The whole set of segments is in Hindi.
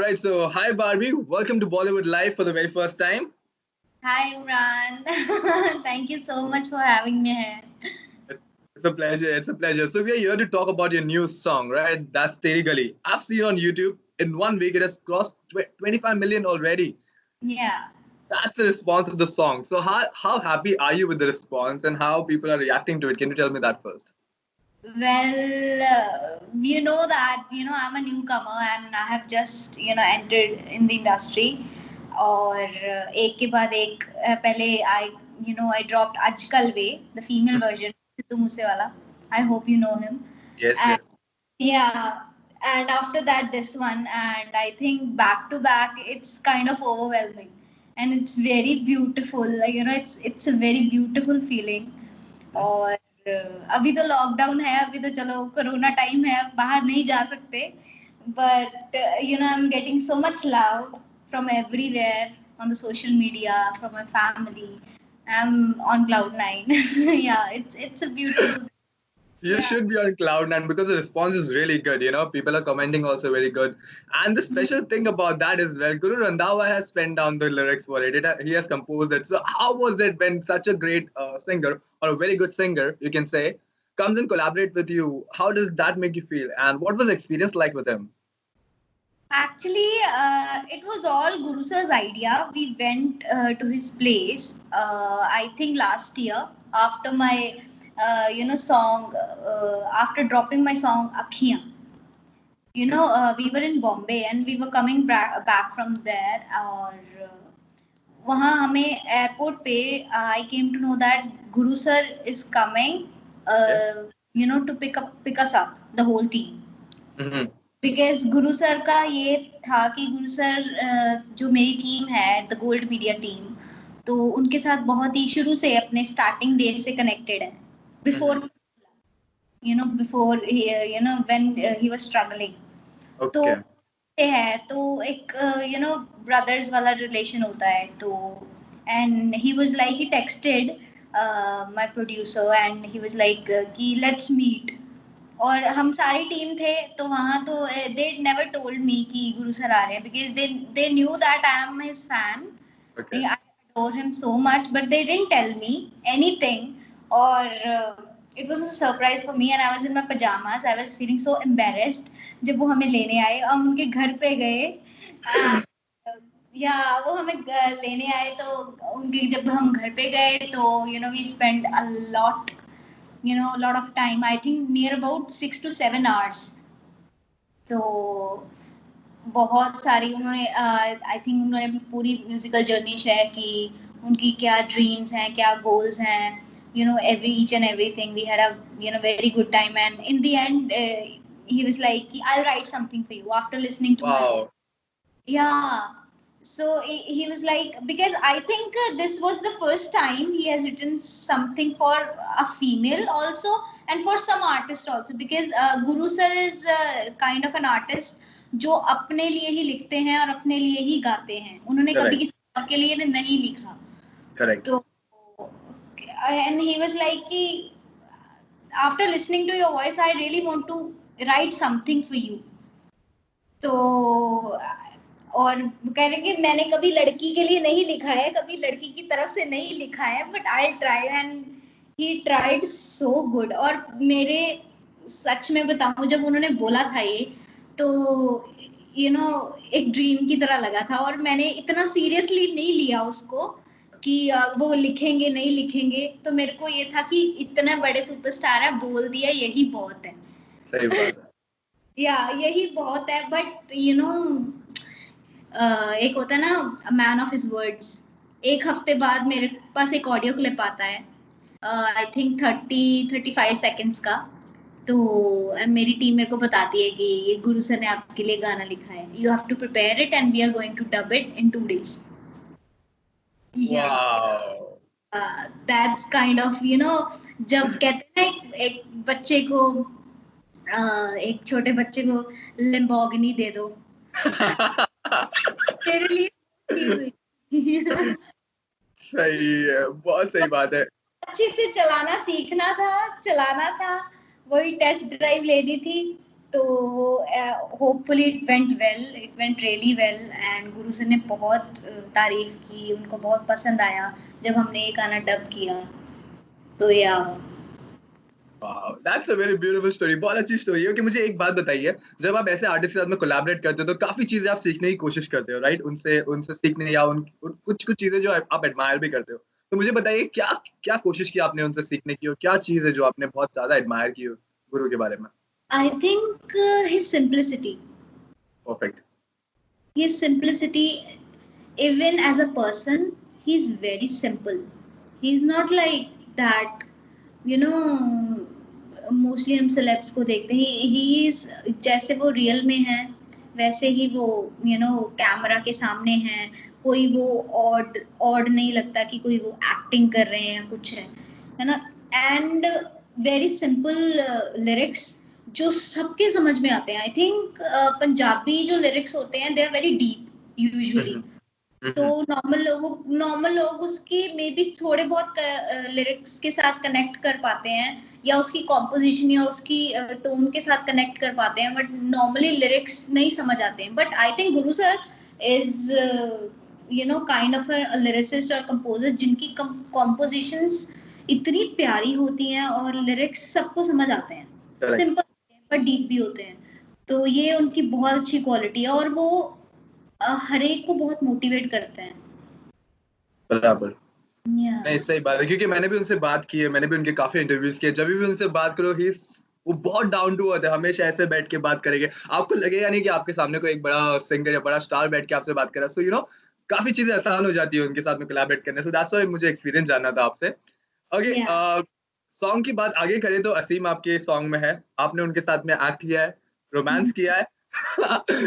right, so hi Barbie, welcome to Bollywood Live for the very first time. Hi, Imran. Thank you so much for having me here. It's a pleasure. It's a pleasure. So we are here to talk about your new song, right? That's Teri Gali. I've seen on YouTube in 1 week it has crossed 25 million already. Yeah. That's the response of the song. So how happy are you with the response and how people are reacting to it? Can you tell me that first? Well, you know that I'm a newcomer and I have just entered in the industry. और एक के बाद एक पहले I dropped आजकल वे the female version Sidhu Moosewala. I hope you know him. Yes, And yes. yeah, and after that this one, and I think back to back it's kind of overwhelming, and it's very beautiful. It's a very beautiful feeling. और अभी तो लॉकडाउन है, अभी तो चलो कोरोना टाइम है, बाहर नहीं जा सकते, but I'm getting so much love from everywhere on the social media, from my family. I'm on cloud nine. Yeah, it's a beautiful. You Yeah. should be on cloud nine because the response is really good. People are commenting also very good. And the special thing about that is, well, Guru Randhawa has penned down the lyrics for it. He has composed it. So how was it when such a great singer or a very good singer, you can say, comes and collaborate with you? How does that make you feel? And what was the experience like with him? Actually, it was all Guru Sir's idea. We went to his place, I think last year, after my, song, after dropping my song Akhiyan. We were in Bombay and we were coming back from there. और वहाँ हमें एयरपोर्ट पे I came to know that Guru Sir is coming, Okay. to pick us up, the whole team. Mm-hmm. Because Guru sir का ये था कि गुरु सर जो मेरी टीम है द गोल्ड मीडिया टीम, तो उनके साथ बहुत ही शुरू से अपने स्टार्टिंग डेज से कनेक्टेड है. Before before when he was struggling. तो Okay. है तो एक ब्रदर्स वाला रिलेशन होता है. तो and he was like he texted my producer and he was like कि लेट्स मीट. और हम सारी टीम थे तो वहाँ तो दे नेवर टोल्ड मी कि गुरु सर आ रहे हैं, because they knew that I am his fan. Okay. I adore him so much, but they didn't tell me anything. Or it was a surprise for me, and I was in my pajamas. I was feeling so embarrassed जब वो हमें लेने आए. हम उनके घर पे गए. या वो हमें लेने आए तो उनके जब हम घर पे गए तो we spent a lot, a lot of time. I think near about 6 to 7 hours. तो बहुत सारी उन्होंने आई थिंक उन्होंने पूरी म्यूजिकल जर्नी शेयर की. उनकी क्या ड्रीम्स हैं, क्या गोल्स हैं, every each and everything. We had a very good time, and in the end he was like, I'll write something for you after listening to my. Wow. Yeah. So he was like, because I think this was the first time he has written something for a female also, and for some artist also, because Guru sir is kind of an artist जो अपने लिए ही लिखते हैं और अपने लिए ही गाते हैं. उन्होंने कभी Correct. किसी और के लिए नहीं लिखा. Correct. तो and he was like कि after listening to your voice I really want to write something for you. तो और कह रहे कि मैंने कभी लड़की के लिए नहीं लिखा है, कभी लड़की की तरफ से नहीं लिखा है, but I try. And he tried so good. और मेरे सच में बताऊं, जब उन्होंने बोला था ये तो एक ड्रीम की तरह लगा था. और मैंने इतना सीरियसली नहीं लिया उसको कि वो लिखेंगे नहीं लिखेंगे. तो मेरे को ये था कि इतना बड़े सुपरस्टार है, बोल दिया, यही बहुत है. सही बात है. या यही बहुत है. बट एक होता है ना मैन ऑफ हिज वर्ड्स. एक हफ्ते बाद मेरे पास एक ऑडियो क्लिप आता है, आई थिंक 30-35 सेकेंड्स का. तो मेरी टीम मेरे को बताती है कि ये गुरु सर ने आपके लिए गाना लिखा है, you have to prepare it and we are going to dub it in 2 days. Wow. That's kind of जब कहते हैं ना एक बच्चे को एक छोटे बच्चे को लैम्बोर्गिनी दे दो, तेरे लिए चीज हुई. सही है, बहुत सही बात है. अच्छे से चलाना सीखना था, चलाना था, वही टेस्ट ड्राइव लेनी थी. तो hopefully it went really well and Guru sir ने बहुत तारीफ की, उनको बहुत पसंद आया जब हमने ये गाना डब किया। तो या Wow, that's a very beautiful story. बहुत अच्छी स्टोरी है कि मुझे एक बात बताइए, जब आप ऐसे आर्टिस्ट के साथ में कोलैबोरेट करते हो तो काफी चीजें आप सीखने की कोशिश करते हो, राइट? उनसे उनसे सीखने या कुछ कुछ चीजें जो आप एडमायर भी करते हो। तो मुझे बताइए क्या क्या कोशिश की आपने उनसे सीखने की, और क्या चीज है जो आपने बहुत ज्यादा एडमायर की हो गुरु के बारे में? I think his simplicity, perfect. his simplicity, even as a person, he's very simple. He's not like that, you know, mostly हम सेलेब्स को देखते हैं, ही इज जैसे वो रियल में है वैसे ही वो कैमरा के सामने है। कोई वो ऑड ऑड नहीं लगता कि कोई वो एक्टिंग कर रहे हैं कुछ है ना। एंड वेरी सिंपल लिरिक्स जो सबके समझ में आते हैं। आई थिंक पंजाबी जो लिरिक्स होते हैं they are very deep usually. तो नॉर्मल लोग उसकी मे बी थोड़े बहुत लिरिक्स के साथ कनेक्ट कर पाते हैं, या उसकी कॉम्पोजिशन या उसकी टोन के साथ कनेक्ट कर पाते हैं, बट नॉर्मली लिरिक्स नहीं समझ आते हैं। But I think Guru sir is kind of a lyricist और कंपोजर जिनकी कॉम्पोजिशंस इतनी प्यारी होती हैं और लिरिक्स सबको समझ आते हैं, सिंपल बट डीप भी होते हैं। तो ये उनकी बहुत अच्छी क्वालिटी है और वो हर एक को बहुत मोटिवेट करते हैं। बराबर। Yeah. नहीं, सही बात है, क्योंकि मैंने भी उनसे बात की है, मैंने भी उनके काफी इंटरव्यूज किए। जब भी उनसे बात करो वो बहुत डाउन टू अर्थ है, हमेशा ऐसे बैठ के बात करेंगे, आपको लगेगा नहीं कि आपके सामने कोई एक बड़ा सिंगर या बड़ा स्टार बैठ के आपसे बात कर रहा है। सो काफी चीजें आसान हो जाती है उनके साथ में कोलैबोरेट करने से। दैट्स व्हाई मुझे एक्सपीरियंस जानना था आपसे। Okay, Yeah. सॉन्ग की बात आगे करें तो असीम आपके सॉन्ग में है, आपने उनके साथ में एक्ट किया है, रोमांस किया है।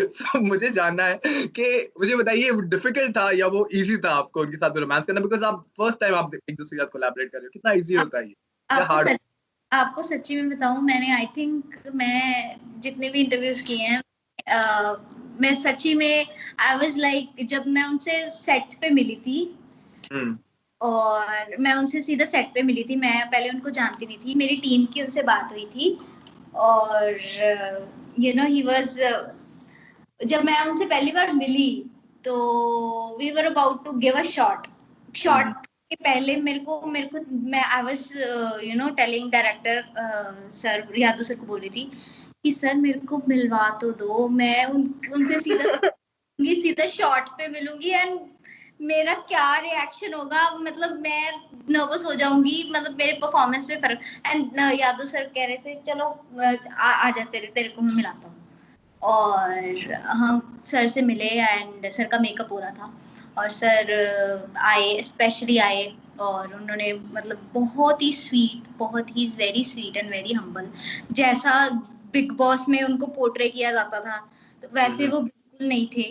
सो मुझे जानना है कि मुझे बताइए, वो डिफिकल्ट था या वो इजी था आपको उनके साथ में रोमांस करना? बिकॉज़ आप फर्स्ट टाइम आप एक दूसरे के साथ कोलैबोरेट कर रहे हो, कितना इजी आप, होता है ये या आपको हार्ड? सच आपको सच्ची में बताऊं, मैंने आई थिंक मैं जितने भी इंटरव्यूज किए हैं मैं सच्ची में आई वाज लाइक जब मैं उनसे सेट पे मिली थी और मैं उनसे सीधा सेट पे मिली थी, मैं पहले उनको जानती नहीं थी, मेरी टीम की उनसे बात हुई थी और ही वाज जब मैं उनसे पहली बार मिली तो we were about to give a shot के पहले मेरे को मैं I was telling director sir Yadav sir को बोल रही थी कि सर मेरे को मिलवा तो दो, मैं उनसे सीधा शॉट पे मिलूंगी एंड मेरा क्या रिएक्शन होगा, मतलब मैं नर्वस हो जाऊंगी, मतलब मेरे परफॉर्मेंस पे फर्क। एंड यादव सर कह रहे थे चलो आ जा, तेरे को मैं मिलाता हूँ। और हम सर से मिले एंड सर का मेकअप हो रहा था और सर आए, स्पेशली आए और उन्होंने मतलब बहुत ही स्वीट, बहुत ही very sweet and very humble, जैसा बिग बॉस में उनको पोर्ट्रे किया जाता था तो वैसे वो बिल्कुल नहीं थे।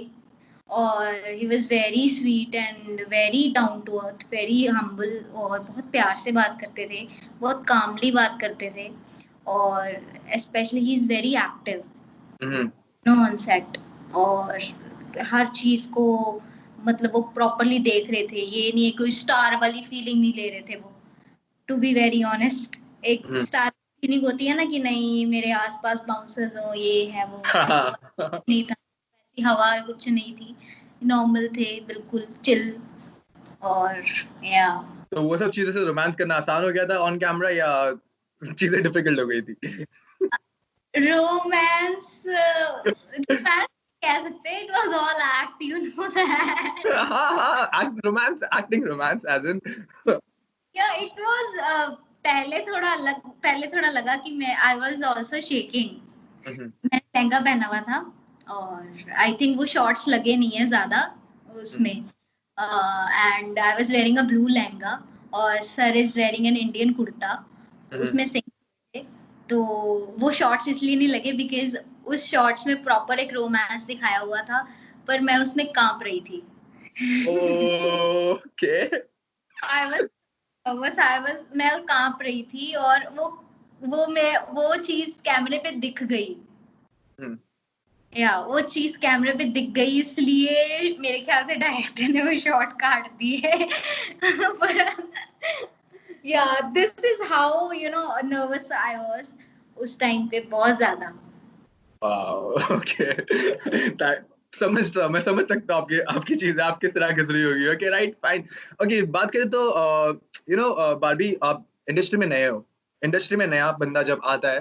और he was very sweet and very down to earth, very humble, और बहुत प्यार से बात करते थे, बहुत कामली बात करते थे। और specially he is very active on set, और हर चीज को मतलब वो प्रॉपरली देख रहे थे, ये नहीं है कोई स्टार वाली फीलिंग नहीं ले रहे थे वो। टू बी वेरी ऑनेस्ट, एक स्टार फीलिंग होती है ना कि नहीं मेरे आसपास बाउंसर्स हो, ये है वो नहीं था, वैसी हवा कुछ नहीं थी, नॉर्मल थे बिल्कुल चिल। और या तो वो सब चीजें से रोमांस करना आसान हो गया था ऑन कैमरा, या चीजें डिफिकल्ट हो गई थी? रोमांस कह सकते हैं, it was all act, you know that. हाँ, एक्टिंग रोमांस एज इन। या इट वाज पहले थोड़ा लगा कि मैं आई वाज आल्सो शेकिंग। मैंने लहंगा पहना हुआ था और आई थिंक वो शॉर्ट्स लगे नहीं है ज्यादा उसमें, and I was wearing a blue lehenga और sir is wearing an Indian kurta, तो उसमें सिंग, तो वो शॉर्ट्स इसलिए नहीं लगे बिकॉज उस शॉर्ट्स में प्रॉपर एक रोमांस दिखाया हुआ था, पर मैं उसमें कांप रही थी। ओके। आई वाज मैं कांप रही थी और वो चीज कैमरे पे दिख गई, या वो चीज कैमरे पे दिख गई, इसलिए मेरे ख्याल से डायरेक्टर ने वो शॉट काट दिए। पर या this is how nervous I was उस टाइम पे, बहुत ज्यादा। Wow, okay. मैं समझ सकता हूँ आपकी आपकी चीजें आप किस तरह गुजरी होगी। Okay, right, fine. ओके, बात करें तो बारबी, आप इंडस्ट्री में नए हो। इंडस्ट्री में नया बंदा जब आता है,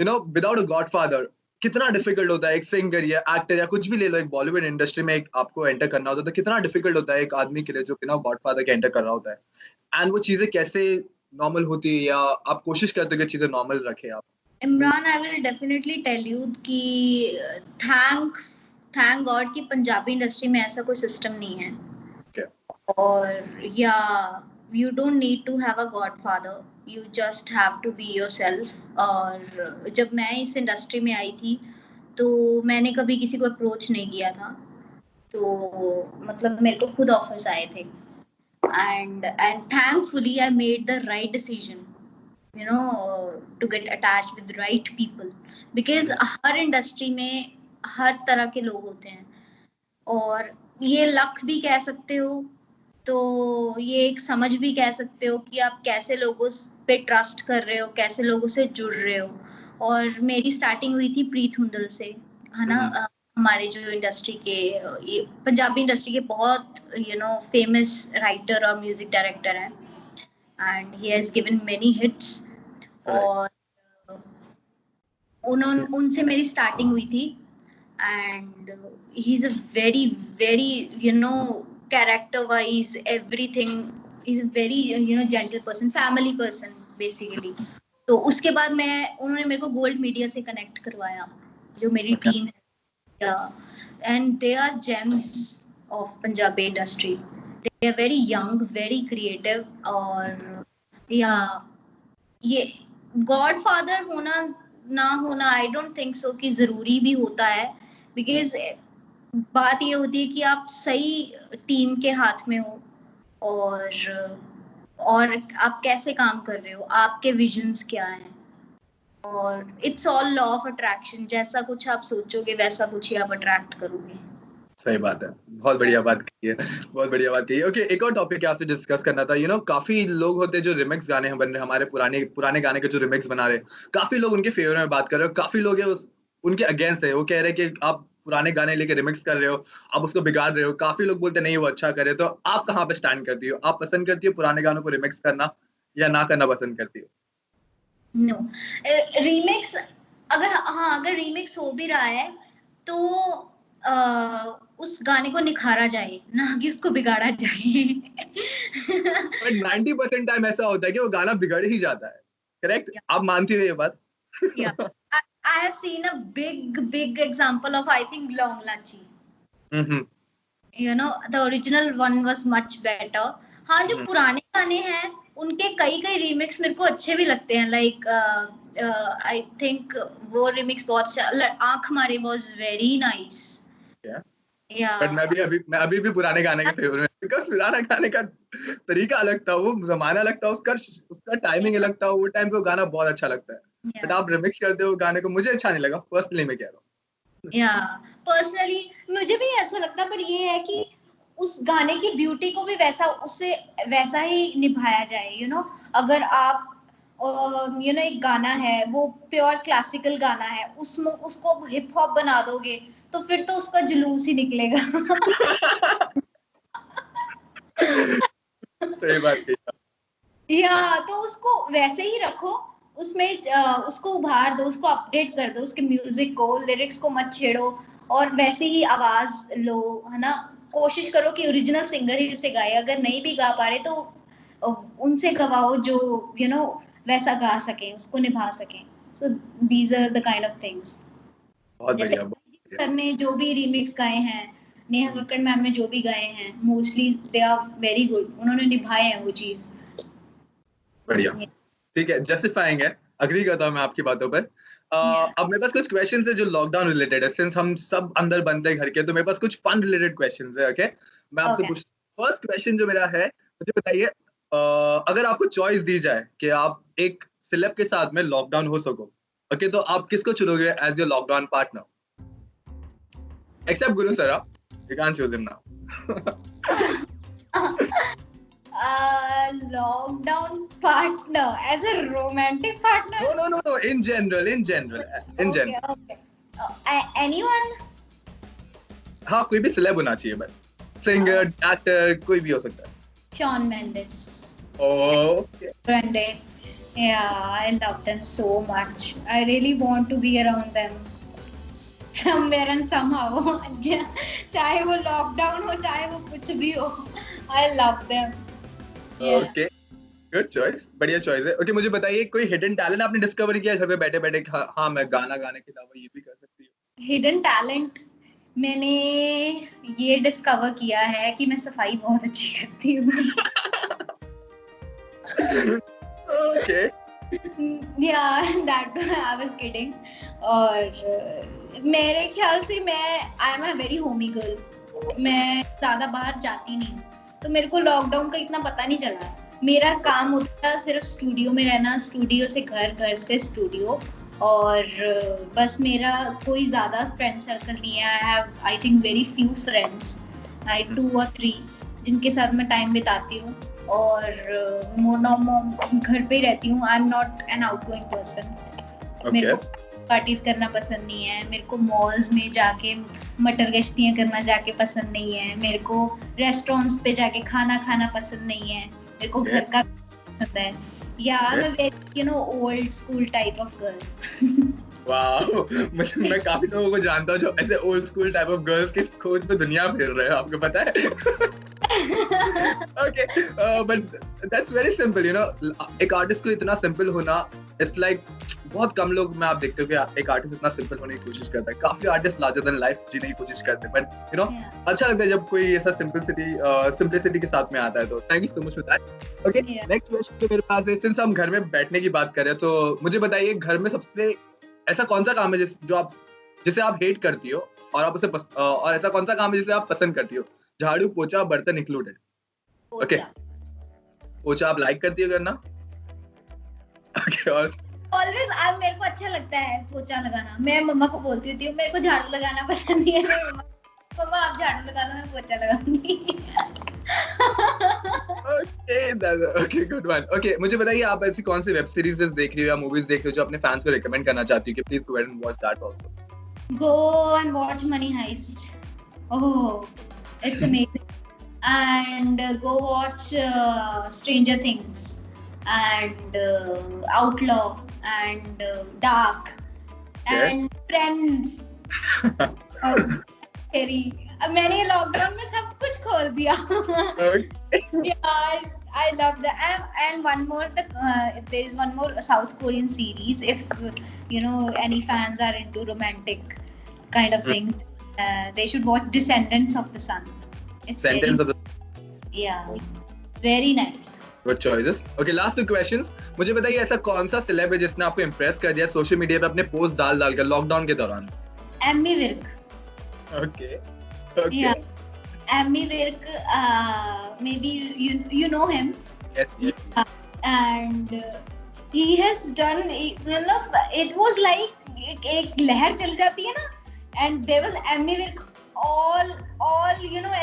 विदाउट अ गॉडफादर, कितना डिफिकल्ट होता है एक सिंगर या एक्टर या कुछ भी ले लो, एक बॉलीवुड इंडस्ट्री में एक आपको एंटर करना होता है, तो कितना डिफिकल्ट होता है एक आदमी के लिए जो बिना गॉडफादर के एंटर कर रहा होता है। एंड वो चीजें कैसे नॉर्मल होती है, या आप कोशिश करते हो कि चीजें नॉर्मल रखे आप? Imran, I will definitely tell you कि थैंक थैंक गॉड कि पंजाबी इंडस्ट्री में ऐसा कोई सिस्टम नहीं है। Okay. और या you don't need to have a godfather, you just have to be yourself. और जब मैं इस इंडस्ट्री में आई थी तो मैंने कभी किसी को अप्रोच नहीं किया था, तो मतलब मेरे को खुद ऑफर्स आए थे। And thankfully I made the right decision, to get attached with right people, because her industry में हर तरह के लोग होते हैं, और ये लक भी कह सकते हो, तो ये एक समझ भी कह सकते हो कि आप कैसे लोगों पे ट्रस्ट कर रहे हो, कैसे लोगों से जुड़ रहे हो। और मेरी स्टार्टिंग हुई थी प्रीत हुंदल से, है ना। हमारे जो इंडस्ट्री के, ये पंजाबी इंडस्ट्री के बहुत फेमस राइटर और म्यूजिक डायरेक्टर हैं, and he has given many hits. और उनसे मेरी स्टार्टिंग हुई थी, and he is a very very character wise everything is a very gentle person, family person basically. तो उसके बाद उन्होंने मेरे को गोल्ड मीडिया से कनेक्ट करवाया, जो मेरी टीम है, and they are gems of Punjabi industry. They are very young, very creative. और या ये गॉडफादर होना ना होना, आई डोंट थिंक सो कि जरूरी भी होता है, बिकॉज बात ये होती है कि आप सही टीम के हाथ में हो, और आप कैसे काम कर रहे हो, आपके विजन्स क्या हैं। और it's all law of attraction, जैसा कुछ आप सोचोगे वैसा कुछ ही आप अट्रैक्ट करोगे। सही बात है, बहुत बढ़िया बात की है, बहुत बढ़िया बात की है। ओके, एक और टॉपिक आपसे डिस्कस करना था। काफी लोग होते हैं जो रिमिक्स गाने बन रहे, हमारे पुराने पुराने गाने के जो रिमिक्स बना रहे, काफी लोग उनके फेवर में बात कर रहे हो, काफी लोग है उनके अगेंस्ट है, वो कह रहे हैं कि आप पुराने गाने लेके रिमिक्स कर रहे हो, आप उसको बिगाड़ रहे हो। काफी लोग बोलते नहीं वो अच्छा करे। तो आप कहाँ पे स्टैंड करती हो? आप पसंद करती हो पुराने गानों को रिमिक्स करना, या ना करना पसंद करती हो? नो, रीमिक्स अगर रीमिक्स हो भी रहा है तो उस गाने को निखारा जाए, ना कि उसको बिगाड़ा जाए। बट 90% टाइम ऐसा होता है कि वो गाना बिगड़ ही जाता है। करेक्ट? आप मानती हो ये बात? Yeah, I have seen a big example of, I think, Long Lachi. The original one was much better. हाँ, जो पुराने गाने हैं उनके कई रीमिक्स मेरे को अच्छे भी लगते हैं, लाइक आई थिंक वो रीमिक्स बहुत अच्छा, आंख मारे वाज वेरी नाइस। बट मैं अभी भी पुराने गाने के फेवर में, बिकॉज़ पुराना गाने का तरीका अलग था, वो जमाना अलग था, उसका टाइमिंग अलग था, वो टाइम पे वो गाना बहुत अच्छा लगता है। बट आप रिमिक्स करते हो गाने को, मुझे अच्छा नहीं लगा, पर्सनली मैं कह रहा हूँ। पर्सनली मुझे भी नहीं अच्छा लगता, पर ये है कि उस गाने की ब्यूटी को भी वैसा ही निभाया जाए। अगर आप एक गाना है, वो प्योर क्लासिकल गाना है, उसमें उसको हिप हॉप बना दोगे तो फिर तो उसका जुलूस ही निकलेगा। सही बात कही। तो उसको वैसे ही रखो, उसमें उसको उभार दो, उसको अपडेट कर दो, उसके म्यूजिक को, लिरिक्स को मत छेड़ो, और वैसे ही आवाज लो, है ना। कोशिश करो कि ओरिजिनल सिंगर ही उसे गाए, अगर नहीं भी गा पा रहे तो उनसे गवाओ जो वैसा गा सके, उसको निभा सके। So these are the kind of things. बहुत जैसे बढ़िया। सर ने जो भी रीमिक्स गाए हैं, नेहा कक्कड़ मैम ने जो भी गाए हैं, mostly they are very good, उन्होंने निभाए हैं वो चीज। बढ़िया, ठीक है, जस्टिफाइंग है, अग्री करता हूँ मैं आपकी बातों पर। अब मेरे पास कुछ क्वेश्चंस है जो लॉकडाउन रिलेटेड है, सिंस हम सब अंदर बंद है घर के, तो मेरे पास कुछ फन रिलेटेड क्वेश्चंस है। ओके, मैं आपसे पूछ, फर्स्ट क्वेश्चन जो मेरा है, मुझे बताइए, अगर आपको चॉइस दी जाए कि आप एक सेलेब के साथ में लॉकडाउन हो सको, ओके, तो आप किसको चुनोगे as your lockdown partner? Except Guru sir, you can't choose him now. Lockdown partner as a romantic partner? No. In general. Okay. Anyone? हाँ, कोई भी celeb होना चाहिए बस. Singer, actor, कोई भी हो सकता है. Shawn Mendes. Oh, okay. Brandon. Yeah, I love them so much. I really want to be around them somewhere and somehow. चाहे वो lockdown हो, चाहे वो कुछ भी हो, I love them. Yeah. Okay. Good choice. बढ़िया choice है. Okay, मुझे बताइए कोई hidden talent आपने discover किया घर पे बैठे-बैठे? हाँ, मैं गाना गाने के अलावा ये भी कर सकती हूँ. Hidden talent मैंने ये डिस्कवर किया है कि मैं सफाई बहुत अच्छी करती हूँ. Okay. Yeah, that I was kidding. और मेरे ख्याल से मैं I am a very Homi girl. मैं ज्यादा बाहर जाती नहीं, तो मेरे को लॉकडाउन का इतना पता नहीं चला. मेरा काम होता था सिर्फ स्टूडियो में रहना, स्टूडियो से घर, घर से स्टूडियो, और बस मेरा कोई ज्यादा फ्रेंड सर्कल नहीं है. I have I think very few friends, I 2 or 3 जिनके साथ मैं टाइम बिताती हूँ, और घर पे ही रहती हूँ. I am not an outgoing person. मेरे को पार्टीज करना पसंद नहीं है. मेरे को मॉल्स में जाके मटर गश्तियाँ करना जाके पसंद नहीं है. मेरे को रेस्टोरेंट्स पे जाके खाना खाना पसंद नहीं है. मेरे को घर का पसंद है. Yeah, I'm a very, old school type of girl. Wow, मैं काफी लोगों को जानता हूँ जो ऐसे old school type of girls की खोज में दुनिया फिर रहे हैं, आपको पता है? Okay, but that's very simple, एक आर्टिस्ट को इतना सिंपल होना, it's like बहुत कम लोग में आप देखते हो कि एक आर्टिस्ट इतना सिंपल होने की कोशिश करता है. काफी आर्टिस्ट लार्जर देन लाइफ जीने की कोशिश करते हैं, but अच्छा लगता है जब कोई ऐसा सिंपलिसिटी के साथ में आता है. तो thank you so much for that. Okay, next question तो मेरे पास है. सिंस हम घर में बैठने की बात कर रहे हैं, तो मुझे बताइए घर में सबसे ऐसा कौन सा काम है जिसे आप हेट करती हो और आप और ऐसा कौन सा काम है जिसे आप पसंद करती हो? झाड़ू, पोछा, बर्तन इंक्लूडेड. ओके, पोछा आप लाइक करती हो करना? ओके, और ऑलवेज मेरे को अच्छा लगता है पोछा लगाना. मैं मम्मा को बोलती होती हूँ मेरे को झाड़ू लगाना पसंद नहीं है. मम्मा आप झाड़ू लगा लो, मैं पोछा लगाऊंगी. Okay, good one. ओके, मुझे बताइए आप ऐसी कौन सी वेब सीरीज देख रही हो या मूवीज देख रही हो जो अपने फैंस को रिकमेंड करना चाहती हो कि please go and watch that also. Go and watch Money Heist. Oh, it's amazing. And go watch Stranger Things and Outlaw and Dark and Friends. मैंने लॉकडाउन में सब कुछ खोल दिया. Yeah, I love that. And one more, there is one more South Korean series. If any fans are into romantic kind of things, they should watch Descendants of the Sun. It's very nice. Good choices. Okay, last 2 questions. मुझे बताइए ऐसा कौन सा सेलेब है जिसने आपको इम्प्रेस कर दिया सोशल मीडिया पे अपने पोस्ट डाल कर लॉकडाउन के दौरान? Amy Virk. Okay. Yeah. Amy Virk, maybe you know him. Yes. And he has done, it was like एक लहर चल जाती है ना, and there was Amy Virk all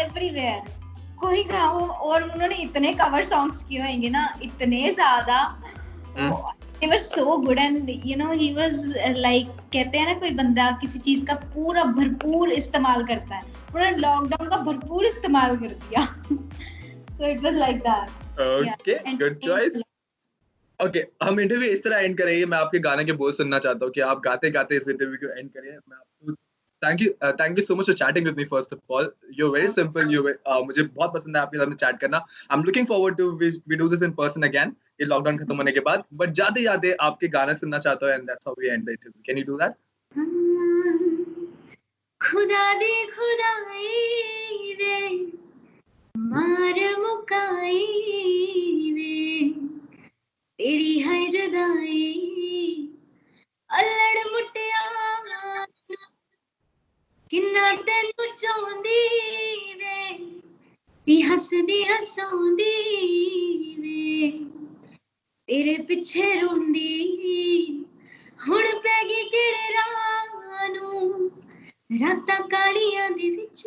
everywhere. कोई गाँव, और उन्होंने इतने कवर सॉन्ग्स किए होंगे ना, इतने ज्यादा. They were so good, and he was like, कहते हैं ना कोई बंदा किसी चीज का पूरा भरपूर इस्तेमाल करता है, उन्होंने लॉकडाउन का भरपूर इस्तेमाल कर दिया. So it was like that. Okay, good choice. Okay, हम इंटरव्यू इस तरह एंड करेंगे. मैं आपके गाने के बोल सुनना चाहता हूँ कि आप गाते गाते इस इंटरव्यू को एंड करें. मैं आपको thank you so much for chatting with me. First of all, you're very simple. मुझे बहुत पसंद है आपके साथ में चैट करना. I'm looking forward to we do this in person again. ये लॉकडाउन खत्म होने के बाद. But जाते जाते आपके गाना सुनना चाहता हूँ, and that's how we end the interview. Can you do that? खुदा दे खुदाई रे मार मुकाई रे तेरी है जुदाई अल्लड़ मुटिया किन्ना तेनू चाहंदी वे ती हसदी हसांदी वे तेरे पिछे रोंदी हुण पै गई किहड़े राह नूं रातां कालियां दे विच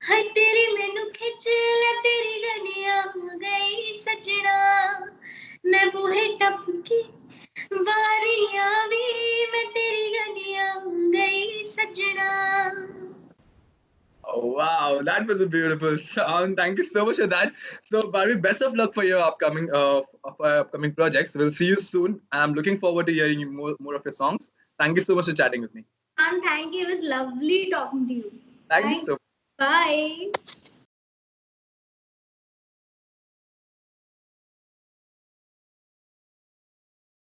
हाय तेरी मैनू खिच ले तेरी गलियां गई सजना मैं बूहे टप के बारियां भी मैं तेरी गलियां गई सजना. Oh wow, that was a beautiful song. Thank you so much for that. So Barbie, best of luck for your upcoming projects. We'll see you soon. I'm looking forward to hearing more of your songs. Thank you so much for chatting with me. And thank you. It was lovely talking to you. Thank you Thank so much. Bye.